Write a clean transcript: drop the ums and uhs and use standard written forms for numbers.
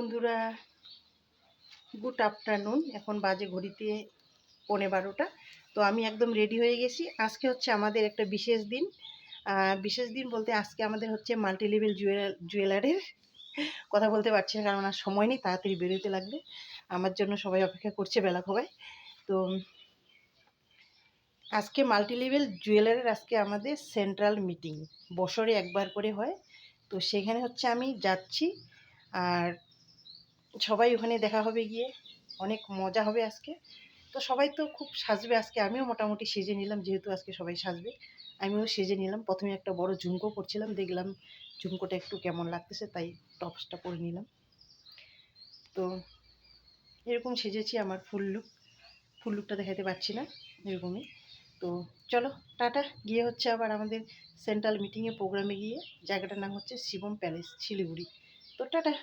বন্ধুরা, good afternoon. এখন বাজে ঘড়িতে 11:15। তো আমি একদম রেডি হয়ে গেছি। আজকে হচ্ছে আমাদের একটা বিশেষ দিন। বিশেষ দিন বলতে আজকে আমাদের হচ্ছে মাল্টি লেভেল জুয়েলারের কথা বলতে পারছি না, কারণ আর সময় নেই, তাড়াতাড়ি বেরোতে লাগবে। আমার জন্য সবাই অপেক্ষা করছে বেলা খোবায়। তো আজকে মাল্টি লেভেল জুয়েলারের আজকে আমাদের সেন্ট্রাল মিটিং বছরে একবার করে হয়। তো সেখানে হচ্ছে আমি যাচ্ছি, আর সবাই ওখানে দেখা হবে গিয়ে, অনেক মজা হবে আজকে। তো সবাই তো খুব সাজবে আজকে, আমিও মোটামুটি সেজে নিলাম, যেহেতু আজকে সবাই সাজবে আমিও সেজে নিলাম। প্রথমে একটা বড় ঝুমকো করছিলাম, দেখলাম ঝুমকোটা একটু কেমন লাগতেছে, তাই টপসটা পরে নিলাম। তো এরকম সেজেছি, আমার ফুল লুকটা দেখাতে পারছি না, এরকমই। তো চলো টাটা, গিয়ে হচ্ছে আবার আমাদের সেন্ট্রাল মিটিংয়ে প্রোগ্রামে গিয়ে, জায়গাটার নাম হচ্ছে শিবম প্যালেস শিলিগুড়ি। তো টাটা।